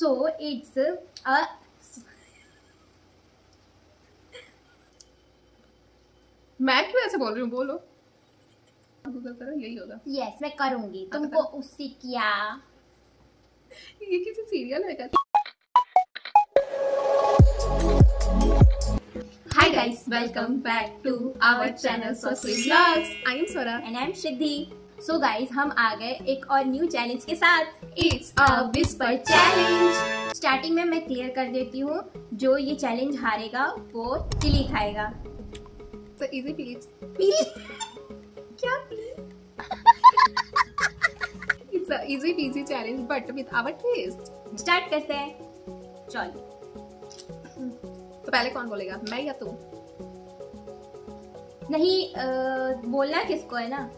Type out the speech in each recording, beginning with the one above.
So it's a मैं क्यों ऐसे बोल रही हूँ? बोलो, गूगल करो, यही होगा। यस मैं करूंगी। तुमको उससे क्या? ये किसी सीरियल है क्या? Hi guys, welcome back to our channel Swasri Vlogs. I am Swara And I am Siddhi. So guys, हम आ गए एक और न्यू चैलेंज के साथ। It's a whisper challenge. Starting में मैं क्लियर कर देती हूँ, जो ये चैलेंज हारेगा वो चिली खाएगा। So easy please. क्या please? It's a easy peasy challenge but with our taste. Start करते हैं, चलो। तो पहले कौन बोलेगा, मैं या तुम? नहीं बोलना किसको है ना?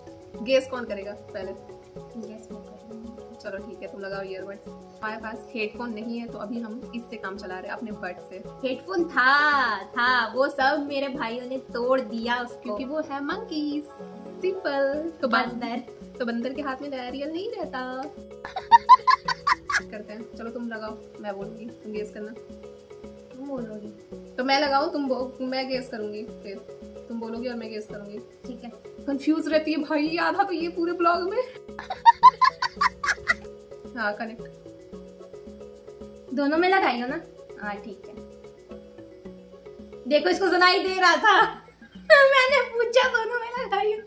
गेस कौन करेगा पहले? Yes, मैं करूँगी। चलो ठीक है, तुम लगाओ ईयरबड्स। हमारे पास हेडफोन नहीं है तो अभी हम इससे काम चला रहे हैं, अपने बड से। हेडफोन था वो सब मेरे भाइयों ने तोड़ दिया उसको, क्योंकि वो है मंकीज। सिंपल। तो बंदर के हाथ में नारियल नहीं रहता। करते हैं, चलो तुम लगाओ, मैं बोलूंगी, तुम गेस करना। तुम बोलोगी तो मैं लगाऊं, मैं गेस करूंगी, फिर तुम बोलोगी और मैं गेस करूंगी। ठीक है। कंफ्यूज रहती है भाई, आधा तो ये पूरे ब्लॉग में। हाँ कनेक्ट दोनों में लगाई हो ना? हाँ ठीक है। देखो इसको सुनाई दे रहा था। मैंने पूछा दोनों में लगाई हो,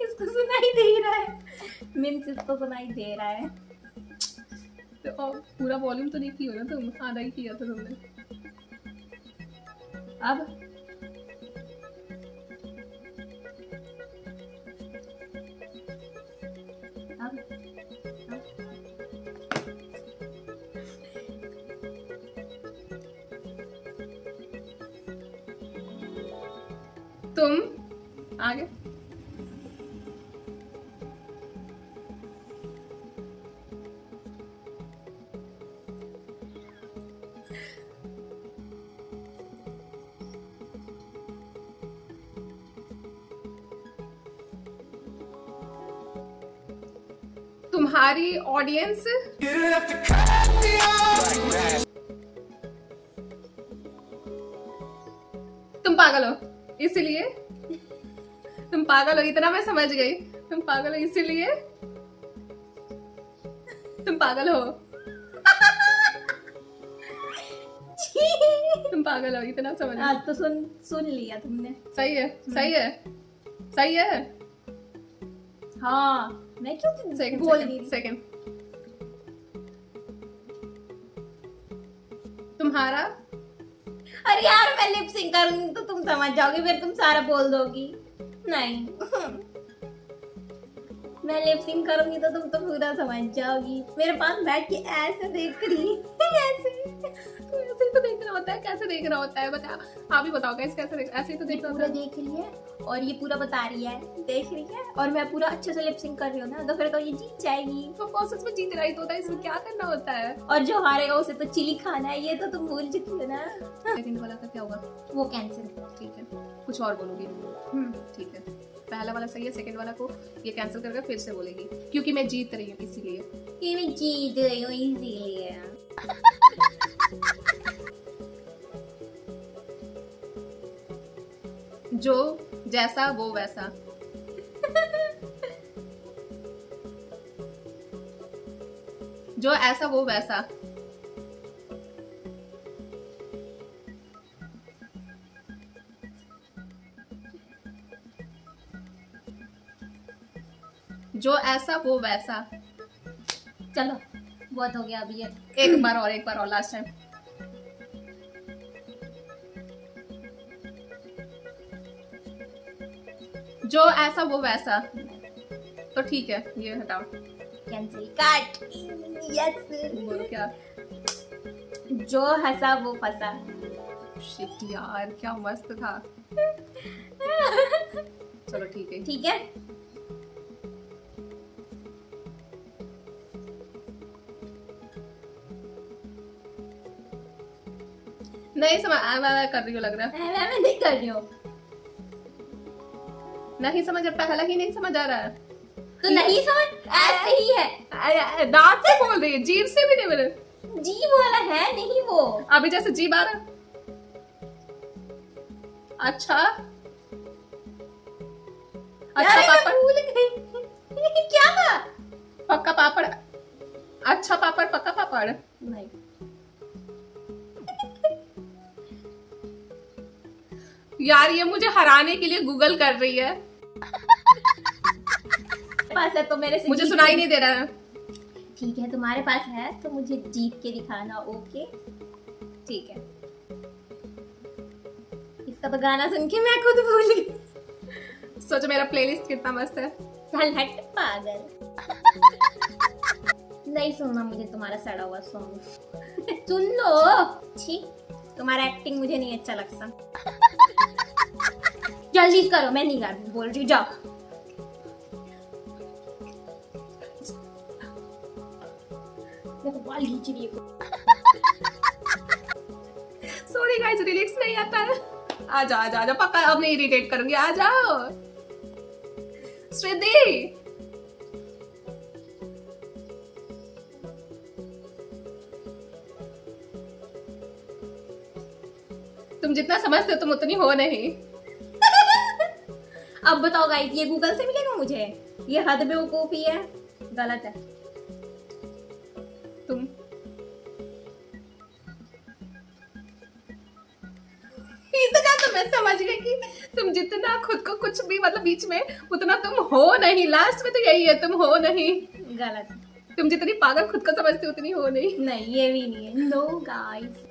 इसको सुनाई दे रहा है। मीन्स इसको सुनाई दे रहा है। तो पूरा वॉल्यूम तो नहीं किया ना तुम, आधा ही किया था तुमने। अब तुम आगे। तुम्हारी ऑडियंस तुम पागल हो इसीलिए, तुम पागल हो, इतना मैं समझ गई। तुम पागल हो इसीलिए, तुम पागल हो। तुम पागल हो, इतना समझ। आज तो सुन लिया तुमने। सही है, सही है, सही है। हाँ मैं क्यों सेकंड बोल रही थी? सेकंड तुम्हारा। अरे यार मैं लिप सिंक करूंगी तो तुम समझ जाओगे, फिर तुम सारा बोल दोगी। नहीं मैं लिप सिंक करूंगी तो तुम तो पूरा समझ जाओगी। मेरे पास बैठ के ऐसे देख रही ऐसे। तो ऐसे ही तो देखना होता है, कैसे देखना होता है बता, आप ही बताओ कैसे ऐसे ही तो देखना होता पूरा है। देख रही है और ये पूरा बता रही है, देख रही है, और मैं पूरा अच्छे से लिप सिंक कर रही हूँ ना, तो फिर तो ये जीत जाएगी। तो प्रोसेस में जीत रही तो होता है, इसमें क्या करना होता है। और जो हारेगा उसे तो चिली खाना है, ये तो तुम भूल चुकी हो ना। सेकंड वाला का क्या होगा? वो कैंसिल। ठीक है, कुछ और बोलोगी? ठीक है, पहला वाला सही है, सेकंड वाला को ये कैंसिल करके फिर से बोलेगी, क्योंकि मैं जीत रही हूँ इसीलिए। ये मैं जीत रही हूँ इसीलिए। जो जैसा वो वैसा। जो ऐसा वो वैसा। जो ऐसा वो वैसा। चलो बहुत हो गया अभी। एक बार और लास्ट टाइम। जो ऐसा वो वैसा। तो ठीक है, ये हटाओ, कैंसिल, काट। यस बोलो क्या? जो हंसा वो फंसा। शिट यार, क्या मस्त था। चलो ठीक है, ठीक है। नहीं समझ, मैं कर रही हूँ लग रहा है। मैं नहीं कर रही हूँ। नहीं समझ, पहला ही नहीं समझ आ रहा है। तो नहीं समझ, ऐसे ही है। दांत से बोल रही है, जीभ से भी नहीं बोल रही। जीभ वाला है नहीं वो। अभी जैसे जीभ आ रहा। अच्छा अच्छा पापड़, भूल गई। क्या था? पक्का पापड़। अच्छा पापड़, पक्का पापड़ नहीं। यार ये मुझे हराने के लिए गूगल कर रही है। पास है तो मेरे से मुझे सुनाई नहीं दे रहा है। ठीक है तुम्हारे पास है तो मुझे जीत के दिखाना। ओके ठीक है। इसका तो गाना सुन के मैं खुद भूल गई। सोचो मेरा प्लेलिस्ट कितना मस्त है। चल हट पागल। नहीं सुनना मुझे तुम्हारा सड़ा हुआ सॉन्ग। सुन लो। छी तुम्हारा एक्टिंग मुझे नहीं अच्छा लगता। जल्दी करो, मैं नहीं कर बोल रही हूँ, जाओ। देखो बाल खींच रही है। सॉरी गाइस, रिलैक्स नहीं आता है। आ जाओ आ जाओ आ जाओ, पक्का अब नहीं इरिटेट करूंगी। आ जाओ श्रीदी। तुम जितना समझते हो तुम उतनी हो नहीं। अब बताओ गाइस, ये गूगल से मिलेगा मुझे? ये हद बेवकूफी है, गलत है। तुम इतना तो मैं समझ गई कि तुम जितना खुद को कुछ भी मतलब बीच में, उतना तुम हो नहीं। लास्ट में तो यही है, तुम हो नहीं। गलत। तुम जितनी पागल खुद को समझते हो उतनी हो नहीं। नहीं ये भी नहीं है। No guys.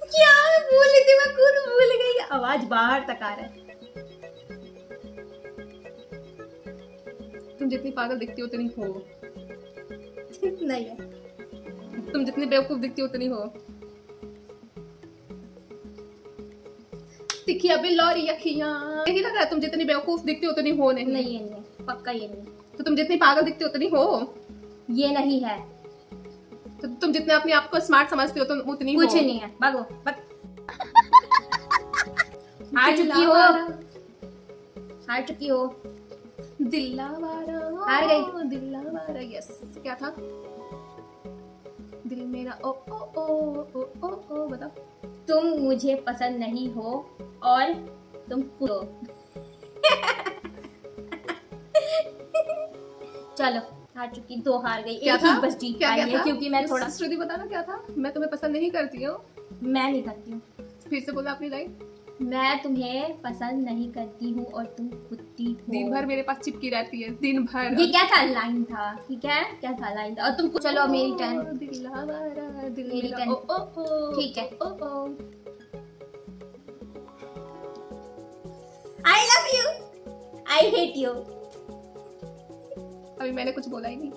क्या मैं भूल रही थी, मैं खुद भूल गई। आवाज बाहर तक आ रहा है। तुम जितनी पागल दिखती हो उतनी हो नहीं है। तुम जितनी बेवकूफ दिखती हो उतनी हो। तिखी अभी लौरी अखियां, यही लग रहा है। तुम जितनी बेवकूफ दिखती हो उतनी हो नहीं। नहीं ये नहीं, पक्का ये नहीं। तो तुम जितनी पागल दिखती हो उतनी हो। ये नहीं है। तो तुम जितने अपने आप को स्मार्ट समझती हो तुम उतनी कुछ हो। नहीं है, भागो। हार चुकी हो, हार चुकी हो। दिलावारा हार गई। दिलावारा। यस क्या था? दिल मेरा ओ ओ ओ ओ ओ ओ। बताओ। तुम मुझे पसंद नहीं हो और तुम हो। चलो हार चुकी, 2 हार गई। क्या एक था? ही बस जीत क्या पाई क्या है था? क्योंकि मैं थोड़ा। श्रुति बताना क्या था? मैं तुम्हें पसंद नहीं करती हूँ। मैं नहीं करती हूँ। फिर से बोला अपनी लाइन। मैं तुम्हें पसंद नहीं करती हूँ और तुम कुत्ती हो। दिन भर मेरे पास चिपकी रहती है, दिन भर। ये क्या था? लाइन था, ठीक है? क्या था? लाइन था। और तुम चलो अब मेरी टर्न। दिलावारा दिल मेरी मेरा टर्न। ओ ओ ओ। ठीक है। ओ ओ। I love you. I hate you. अभी मैंने कुछ बोला ही नहीं।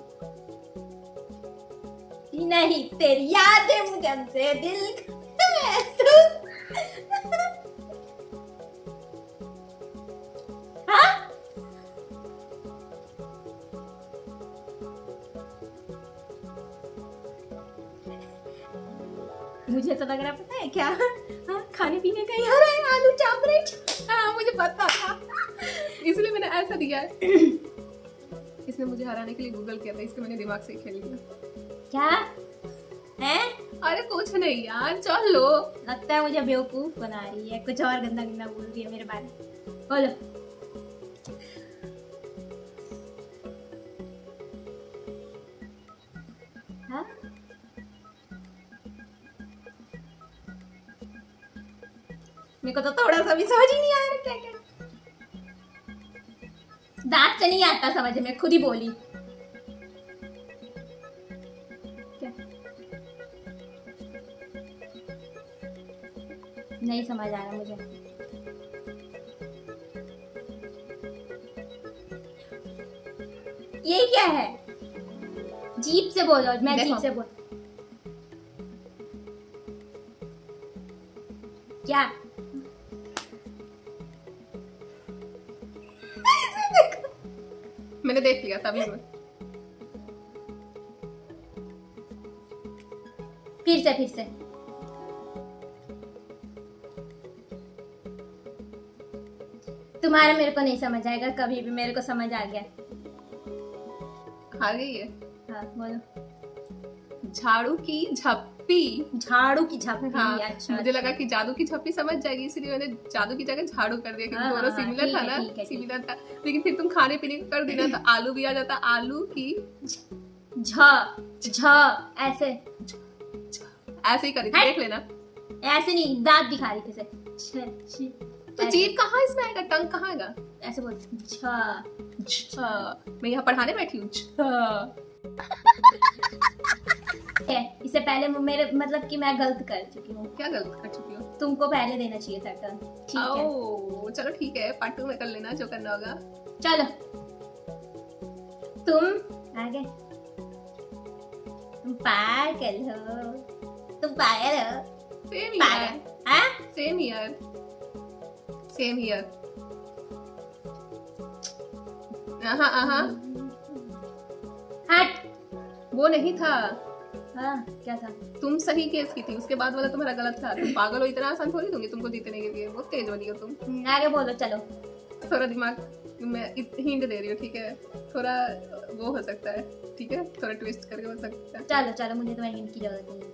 नहीं तेरी यादें मुझे से दिल हाँ? मुझे तो लग रहा पता है क्या? हाँ, खाने पीने का यार है, आलू चापरेट। हाँ मुझे पता था, इसलिए मैंने ऐसा दिया है। इसने मुझे हराने के लिए गूगल किया था, इसलिए मैंने दिमाग से खेल लिया। क्या है? अरे कुछ नहीं यार, चलो। लगता है मुझे बेवकूफ बना रही है, कुछ और गंदा गंदा बोल रही है मेरे बारे में। बोलो। हाँ? मेरे को तो थोड़ा सा भी समझ ही नहीं आ रहा क्या क्या। दांत से नहीं आता समझ में, खुद ही बोली। क्या? नहीं समझ आ रहा मुझे। ये क्या है? जीप से बोलो। मैं देखो। जीप से बोल। क्या? मैंने देख लिया तभी मैं। फिर से तुम्हारा मेरे को नहीं समझ आएगा कभी भी, मेरे को समझ आ गया। हार गई है। हाँ बोलो। झाड़ू की झप्पी। झाड़ू की झप्पी। हाँ, अच्छा, मुझे लगा कि जादू की झप्पी समझ जाएगी, इसलिए मैंने जादू की जगह झाड़ू कर दिया, क्योंकि दोनों सिमिलर था ना, सिमिलर था। लेकिन फिर तुम खाने पीने का कर देना तो आलू भी आ जाता। आलू की ऐसे ऐसे ही करी थी, देख लेना। ऐसे नहीं, दांत दिखा रही थी। तो जीभ कहाँ इसमें आएगा, टंग कहाँ आएगा? ऐसे बोल। मैं यहाँ पढ़ाने बैठी हूँ। इससे पहले मेरे मतलब कि मैं गलत कर चुकी हूँ। क्या गलत कर चुकी हो? तुमको पहले देना चाहिए था टर्न। ठीक है, चलो ठीक है, पार्ट 2 में कर लेना जो करना होगा। चलो तुम आगे। तुम पागल हो, तुम पागल हो। Same here, same here, same here. हट। वो नहीं था। हाँ, क्या था? तुम सही केस की थी, उसके बाद वाला तुम्हारा गलत था। तुम पागल हो, इतना आसान थोड़ी दूंगी तुमको जीतने के लिए, बहुत तेज बनी हो तुम। आगे बोलो। चलो थोड़ा दिमाग, मैं हिंट दे रही हूँ, ठीक है? थोड़ा वो हो सकता है, ठीक है? थोड़ा ट्विस्ट करके हो सकता है। चलो चलो, मुझे तुम्हारी हिंट की जरूरत नहीं है।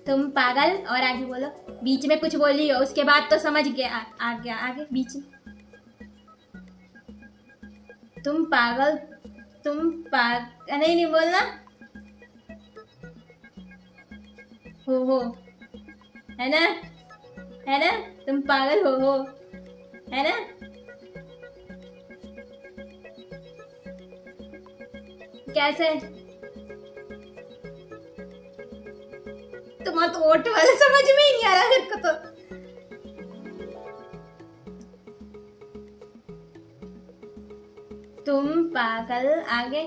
तुम पागल, और आगे बोलो। बीच में कुछ बोली हो, उसके बाद तो समझ गया। आगे बीच में। तुम पागल, नहीं बोलना। हो है ना, तुम पागल हो, है ना? कैसे? तुम्हारा तो ओट वाला समझ में ही नहीं आ रहा है तो। तुम पागल, आगे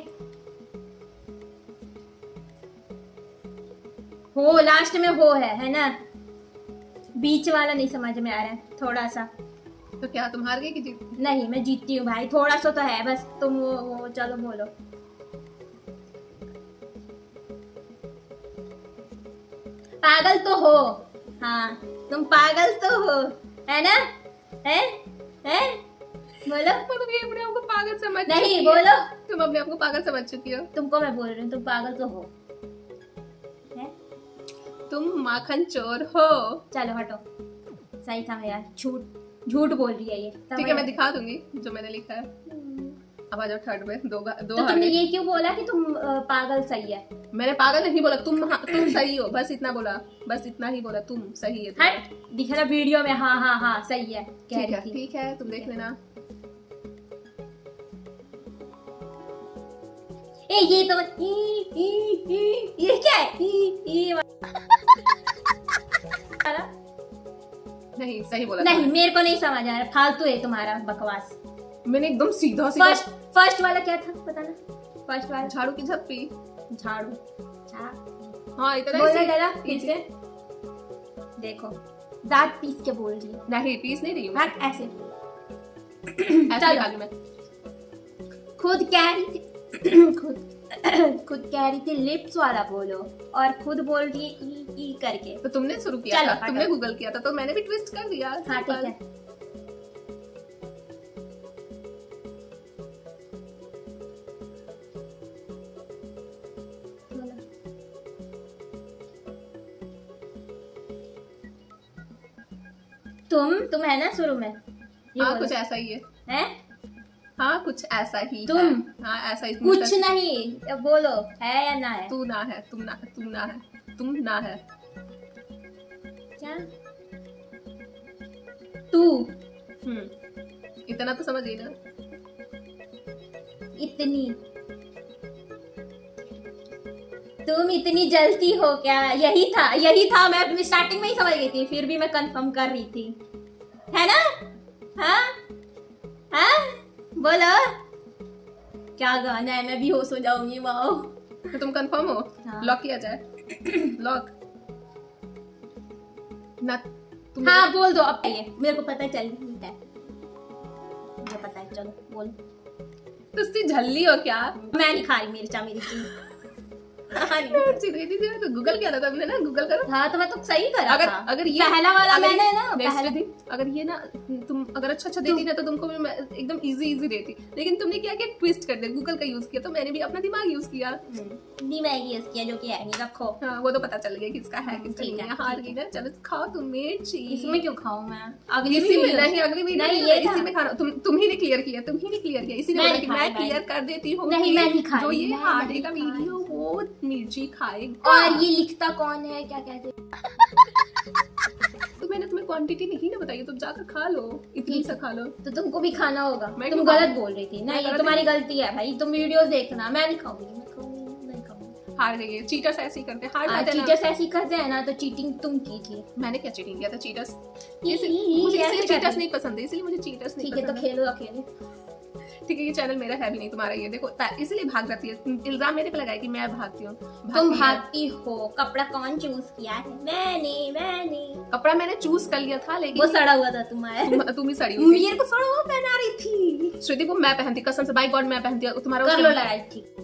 हो, लास्ट में हो है ना? बीच वाला नहीं समझ में आ रहा है थोड़ा सा। तो क्या तुम हार गई कि जीत? नहीं, मैं जीतती हूँ भाई, थोड़ा सा तो है बस। तुम वो चलो बोलो। पागल तो हो। हाँ, तुम पागल तो हो, है ना? है बोलो। तुम अपने आप को पागल समझ नहीं, बोलो। तुम अपने आप को पागल समझ चुकी हो। तुमको मैं बोल रही हूँ, तुम पागल तो हो। तुम माखन चोर हो। चलो हटो, सही था यार। झूठ बोल रही है ये। ठीक है, मैं दिखा दूंगी जो मैंने लिखा है। अब आ जाओ थर्ड में। दो तो तुमने ये क्यों बोला कि तुम पागल सही है? मैंने पागल नहीं बोला, तुम सही हो, बस इतना बोला, बस इतना ही बोला। तुम सही है। हट, दिख रहा वीडियो में। हाँ सही है, कह रही थी। ठीक है, तुम देख लेना। ये तो ये क्या है? नहीं, सही बोला। नहीं, मेरे को नहीं समझ आ रहा, फालतू है तुम्हारा बकवास। मैंने एकदम सीधा फर्स्ट वाला क्या था बताना? फर्स्ट वाला झाड़ू की झप्पी। झाड़ू। हाँ, इतना बोलने लगा पीस के। देखो, दांत पीस के बोल रही। नहीं, पीस नहीं रही हूँ। ऐसे निकालू मैं। खुद कह रही थी खुद कह रही थी लिप्स वाला बोलो, और खुद बोल रही है ई करके। तो तुमने शुरू किया था, तुमने गूगल किया था, तो मैंने भी ट्विस्ट कर दिया। हाँ ठीक है। तुम है ना शुरू में? हाँ, कुछ ऐसा ही है? हाँ, कुछ ऐसा ही तुम है। हाँ, ऐसा ही। कुछ नहीं, बोलो है या ना है? तू ना है, तुम ना है, तुम ना है। क्या? तू। इतना तो समझ गई ना? इतनी तुम इतनी जलती हो क्या? यही था। मैं स्टार्टिंग में ही समझ गई थी, फिर भी मैं कंफर्म कर रही थी, है ना? हाँ बोलो, क्या गाना है? मैं भी होश हो जाऊंगी। वाओ। तो तुम कंफर्म हो? हाँ। लॉक किया जाए? लॉक ना? हाँ बोल दो अब। ये मेरे को पता चल गई है, मुझे पता है। चलो बोल। तो झल्ली हो क्या? मैं नहीं खा रही मिर्चा, मेरी चीज। मिर्ची दे दी थी। तो गूगल किया था तुमने ना, गूगल करो। हाँ तो मैं तो सही करा था। अगर ये पहला वाला मैंने ना अगर ये ना तुम अगर अच्छा देती ना तो तुमको भी मैं एकदम इजी देती, लेकिन तुमने क्या किया, ट्विस्ट कर दिया, गूगल का यूज किया। तो मैंने भी अपना दिमाग यूज किया, दिमाग यूज किया, जो कि है नहीं, रखो। हाँ वो तो पता चल गया किसका है किसका नहीं है। हार गई ना, चलो खाओ तुम मिर्ची। इसमें क्यों खाऊं मैं? अगली वीडियो इसी में खाना। तुम ही ने क्लियर किया, इसी ने बोला कि मैं क्लियर कर देती हूँ। नहीं मैं नहीं खाई, जो ये हारने का वीडियो वो मिर्ची खाएगा। और ये लिखता कौन है, क्या कहते हैं? तो मैंने तुम्हें क्वांटिटी नहीं ना बताई, तुम जाकर खा लो, इतनी सा खा लो। तो तुमको भी खाना होगा। तुम गलत बोल रही थी। नहीं तुम्हारी गलती है भाई, तुम वीडियोस देखना, मैं नहीं खाऊंगी। हार गई है। चीटर्स ऐसे ही करते हैं, हार जाते हैं। चीटर्स ऐसे ही करते हैं ना, तो चीटिंग तुम की थी। मैंने क्या चीटिंग किया था? चीटर्स मुझे चीटर्स नहीं पसंद है, इसलिए मुझे चीटर्स नहीं पसंद। ठीक है तो खेलो अकेले। ठीक है, ये चैनल मेरा है भी नहीं, तुम्हारा ये देखो, इसलिए भाग जाती है। इल्जाम मेरे पे लगाया कि मैं भागती हूँ। तुम भागती हो। कपड़ा कौन चूज किया है? मैंने कपड़ा मैंने चूज कर लिया था, लेकिन वो सड़ा हुआ था तुम्हारा। तुम ही सड़ी हुई थी। मेरे को सड़ा हुआ पहना रही थी श्रुति, वो मैं पहनती, कसम से बाय गॉड मैं पहनती। तुम्हारा कर लो लड़ाई। ठीक